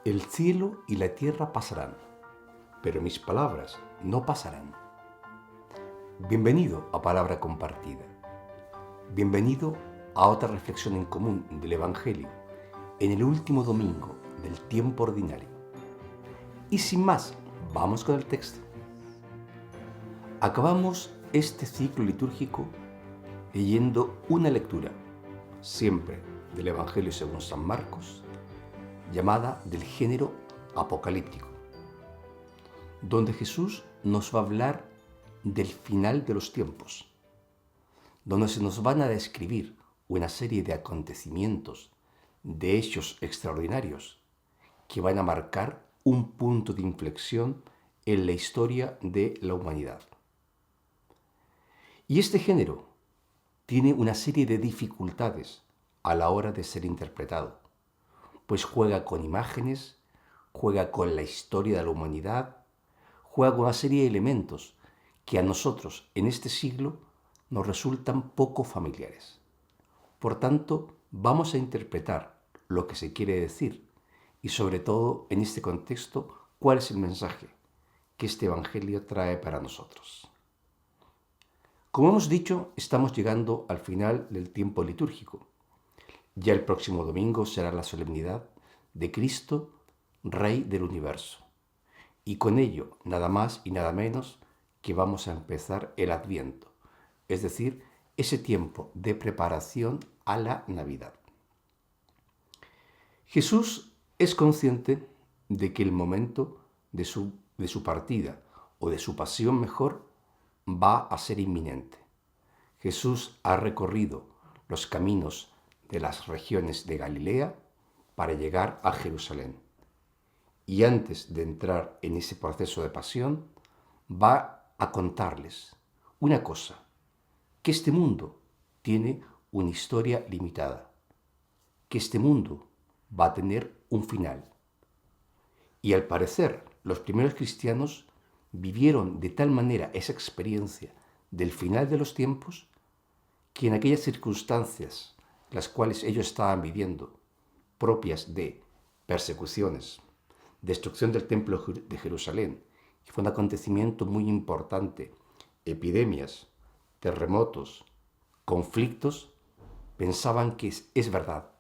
El cielo y la tierra pasarán, pero mis palabras no pasarán. Bienvenido a Palabra Compartida. Bienvenido a otra reflexión en común del Evangelio en el último domingo del tiempo ordinario. Y sin más, vamos con el texto. Acabamos este ciclo litúrgico leyendo una lectura, siempre del Evangelio según San Marcos, llamada del género apocalíptico, donde Jesús nos va a hablar del final de los tiempos, donde se nos van a describir una serie de acontecimientos, de hechos extraordinarios, que van a marcar un punto de inflexión en la historia de la humanidad. Y este género tiene una serie de dificultades a la hora de ser interpretado, pues juega con imágenes, juega con la historia de la humanidad, juega con una serie de elementos que a nosotros en este siglo nos resultan poco familiares. Por tanto, vamos a interpretar lo que se quiere decir y sobre todo en este contexto cuál es el mensaje que este Evangelio trae para nosotros. Como hemos dicho, estamos llegando al final del tiempo litúrgico. Ya el próximo domingo será la solemnidad de Cristo, Rey del universo. Y con ello, nada más y nada menos que vamos a empezar el Adviento, es decir, ese tiempo de preparación a la Navidad. Jesús es consciente de que el momento de su partida, o de su pasión mejor, va a ser inminente. Jesús ha recorrido los caminos de las regiones de Galilea para llegar a Jerusalén. Y antes de entrar en ese proceso de pasión, va a contarles una cosa, que este mundo tiene una historia limitada, que este mundo va a tener un final. Y al parecer, los primeros cristianos vivieron de tal manera esa experiencia del final de los tiempos, que en aquellas circunstancias las cuales ellos estaban viviendo, propias de persecuciones, destrucción del templo de Jerusalén, que fue un acontecimiento muy importante, epidemias, terremotos, conflictos, pensaban que es verdad,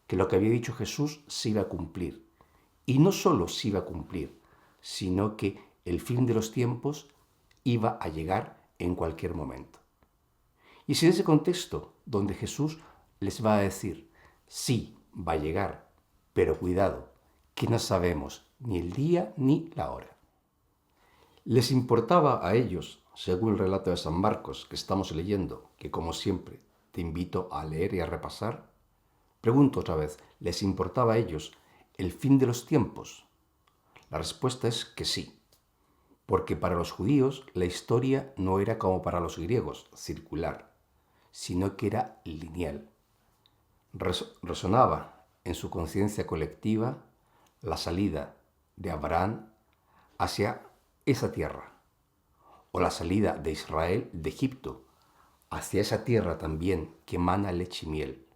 que lo que había dicho Jesús se iba a cumplir. Y no solo se iba a cumplir, sino que el fin de los tiempos iba a llegar en cualquier momento. Y es en ese contexto donde Jesús les va a decir, sí, va a llegar, pero cuidado, que no sabemos ni el día ni la hora. Les importaba a ellos, según el relato de San Marcos que estamos leyendo, que como siempre te invito a leer y a repasar, pregunto otra vez, ¿les importaba a ellos el fin de los tiempos? La respuesta es que sí, porque para los judíos la historia no era como para los griegos, circular, sino que era lineal. Resonaba en su conciencia colectiva la salida de Abraham hacia esa tierra, o la salida de Israel de Egipto hacia esa tierra también que emana leche y miel,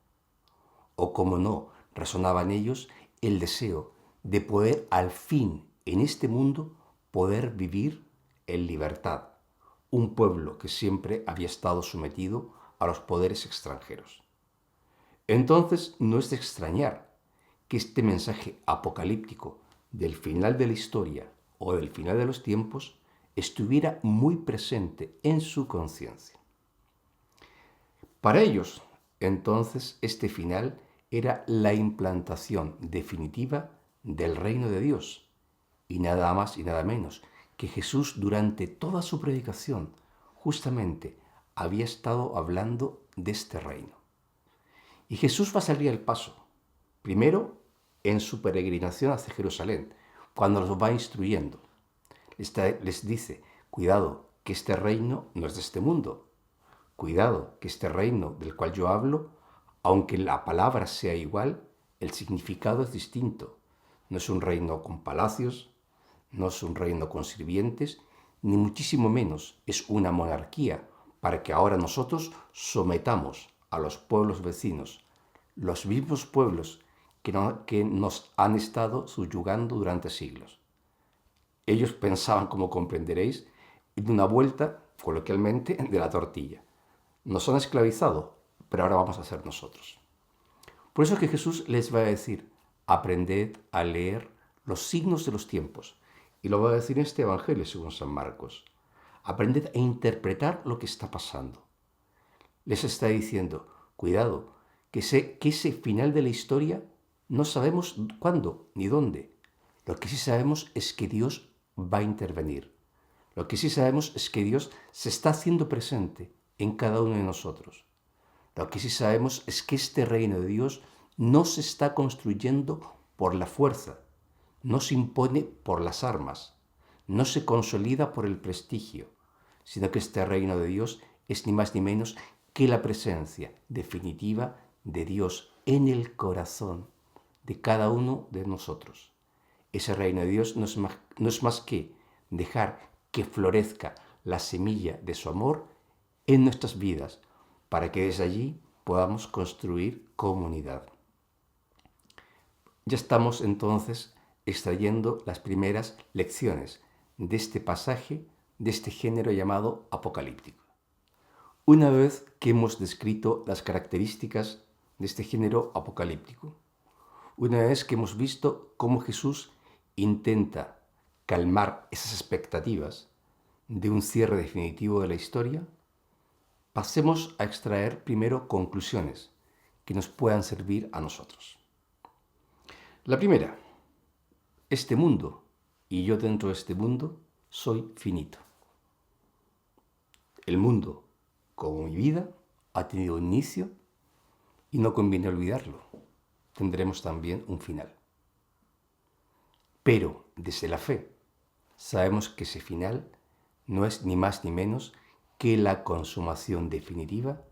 o como no, resonaba en ellos el deseo de poder al fin en este mundo poder vivir en libertad, un pueblo que siempre había estado sometido a los poderes extranjeros. Entonces no es de extrañar que este mensaje apocalíptico del final de la historia o del final de los tiempos estuviera muy presente en su conciencia. Para ellos, entonces, este final era la implantación definitiva del reino de Dios, y nada más y nada menos que Jesús durante toda su predicación justamente había estado hablando de este reino. Y Jesús va a salir al paso, primero en su peregrinación hacia Jerusalén, cuando los va instruyendo. Les dice, cuidado, que este reino no es de este mundo. Cuidado, que este reino del cual yo hablo, aunque la palabra sea igual, el significado es distinto. No es un reino con palacios, no es un reino con sirvientes, ni muchísimo menos es una monarquía para que ahora nosotros sometamos a los pueblos vecinos, los mismos pueblos que nos han estado subyugando durante siglos. Ellos pensaban, como comprenderéis, en una vuelta, coloquialmente, de la tortilla. Nos han esclavizado, pero ahora vamos a ser nosotros. Por eso es que Jesús les va a decir, aprended a leer los signos de los tiempos. Y lo va a decir en este Evangelio según San Marcos. Aprended a interpretar lo que está pasando. Les está diciendo, cuidado, que ese final de la historia no sabemos cuándo ni dónde. Lo que sí sabemos es que Dios va a intervenir. Lo que sí sabemos es que Dios se está haciendo presente en cada uno de nosotros. Lo que sí sabemos es que este reino de Dios no se está construyendo por la fuerza, no se impone por las armas, no se consolida por el prestigio, sino que este reino de Dios es ni más ni menos que la presencia definitiva de Dios en el corazón de cada uno de nosotros. Ese reino de Dios no es más que dejar que florezca la semilla de su amor en nuestras vidas, para que desde allí podamos construir comunidad. Ya estamos entonces extrayendo las primeras lecciones de este pasaje, de este género llamado apocalíptico. Una vez que hemos descrito las características de este género apocalíptico, una vez que hemos visto cómo Jesús intenta calmar esas expectativas de un cierre definitivo de la historia, pasemos a extraer primero conclusiones que nos puedan servir a nosotros. La primera, este mundo y yo dentro de este mundo soy finito. El mundo, como mi vida, ha tenido un inicio y no conviene olvidarlo. Tendremos también un final. Pero desde la fe sabemos que ese final no es ni más ni menos que la consumación definitiva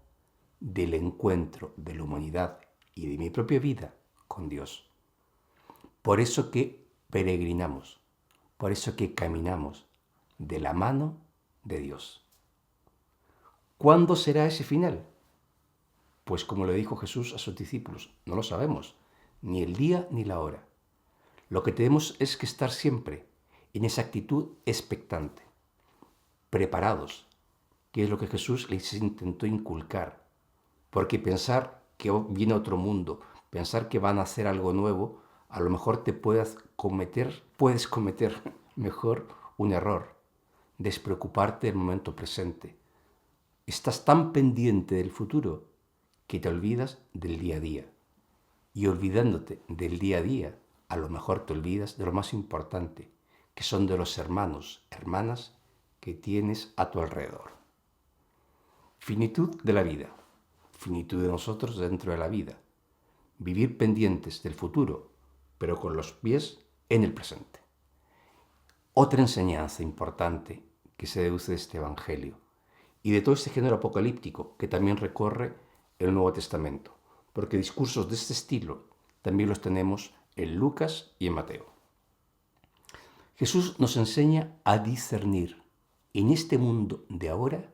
del encuentro de la humanidad y de mi propia vida con Dios. Por eso que peregrinamos, por eso que caminamos de la mano de Dios. ¿Cuándo será ese final? Pues como le dijo Jesús a sus discípulos, no lo sabemos, ni el día ni la hora. Lo que tenemos es que estar siempre en esa actitud expectante, preparados, que es lo que Jesús les intentó inculcar. Porque pensar que viene otro mundo, pensar que van a hacer algo nuevo, a lo mejor puedes cometer mejor un error, despreocuparte del momento presente. Estás tan pendiente del futuro que te olvidas del día a día. Y olvidándote del día a día, a lo mejor te olvidas de lo más importante, que son de los hermanos, hermanas que tienes a tu alrededor. Finitud de la vida, finitud de nosotros dentro de la vida. Vivir pendientes del futuro, pero con los pies en el presente. Otra enseñanza importante que se deduce de este Evangelio y de todo este género apocalíptico que también recorre el Nuevo Testamento, porque discursos de este estilo también los tenemos en Lucas y en Mateo. Jesús nos enseña a discernir en este mundo de ahora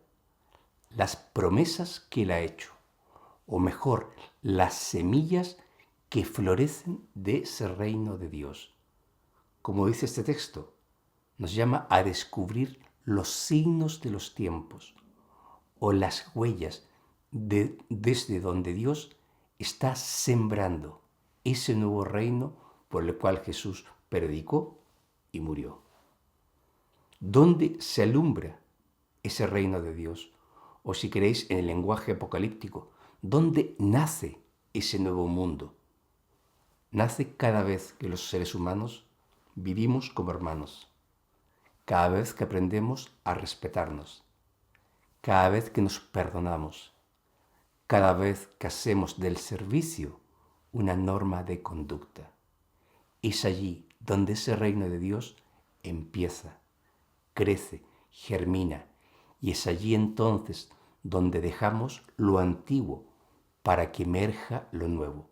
las promesas que Él ha hecho, o mejor, las semillas que florecen de ese reino de Dios. Como dice este texto, nos llama a descubrir los signos de los tiempos o las huellas desde donde Dios está sembrando ese nuevo reino por el cual Jesús predicó y murió. ¿Dónde se alumbra ese reino de Dios? O si queréis, en el lenguaje apocalíptico, ¿dónde nace ese nuevo mundo? Nace cada vez que los seres humanos vivimos como hermanos, cada vez que aprendemos a respetarnos, cada vez que nos perdonamos, cada vez que hacemos del servicio una norma de conducta. Es allí donde ese reino de Dios empieza, crece, germina, y es allí entonces donde dejamos lo antiguo para que emerja lo nuevo.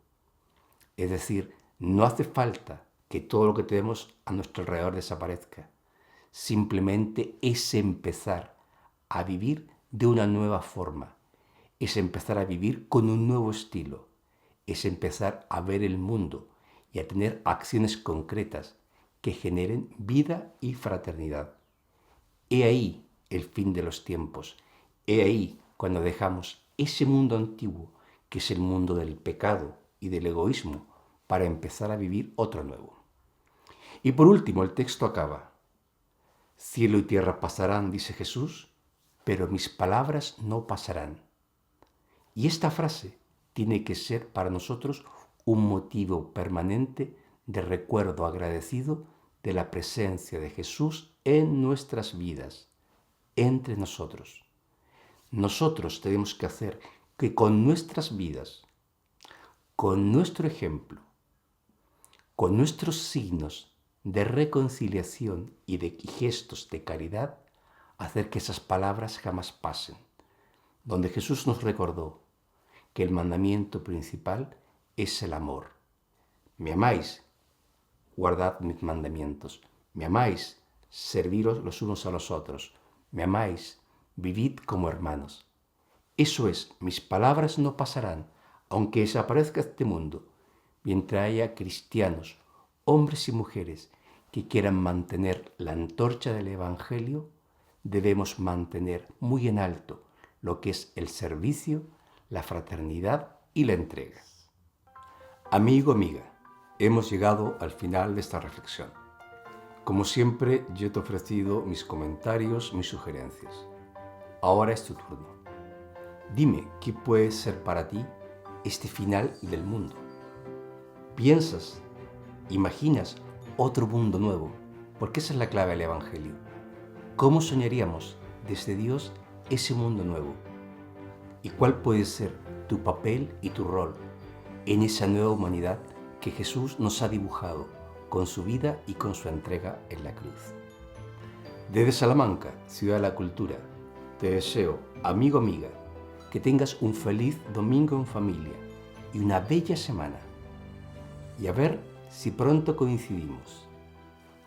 Es decir, no hace falta que todo lo que tenemos a nuestro alrededor desaparezca. Simplemente es empezar a vivir de una nueva forma. Es empezar a vivir con un nuevo estilo. Es empezar a ver el mundo y a tener acciones concretas que generen vida y fraternidad. He ahí el fin de los tiempos. He ahí cuando dejamos ese mundo antiguo, que es el mundo del pecado y del egoísmo, para empezar a vivir otro nuevo. Y por último, el texto acaba. Cielo y tierra pasarán, dice Jesús, pero mis palabras no pasarán. Y esta frase tiene que ser para nosotros un motivo permanente de recuerdo agradecido de la presencia de Jesús en nuestras vidas, entre nosotros. Nosotros tenemos que hacer que con nuestras vidas, con nuestro ejemplo, con nuestros signos de reconciliación y de gestos de caridad, hacer que esas palabras jamás pasen. Donde Jesús nos recordó que el mandamiento principal es el amor. Me amáis, guardad mis mandamientos. Me amáis, serviros los unos a los otros. Me amáis, vivid como hermanos. Eso es, mis palabras no pasarán, aunque desaparezca este mundo, mientras haya cristianos, hombres y mujeres, que quieran mantener la antorcha del Evangelio. Debemos mantener muy en alto lo que es el servicio, la fraternidad y la entrega. Amigo, amiga, hemos llegado al final de esta reflexión. Como siempre, yo te he ofrecido mis comentarios, mis sugerencias. Ahora es tu turno. Dime qué puede ser para ti este final del mundo. ¿Piensas, imaginas otro mundo nuevo? Porque esa es la clave del Evangelio. ¿Cómo soñaríamos desde Dios ese mundo nuevo? ¿Y cuál puede ser tu papel y tu rol en esa nueva humanidad que Jesús nos ha dibujado con su vida y con su entrega en la cruz? Desde Salamanca, Ciudad de la Cultura, te deseo, amigo, amiga, que tengas un feliz domingo en familia y una bella semana. Y a ver si pronto coincidimos.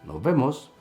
Nos vemos.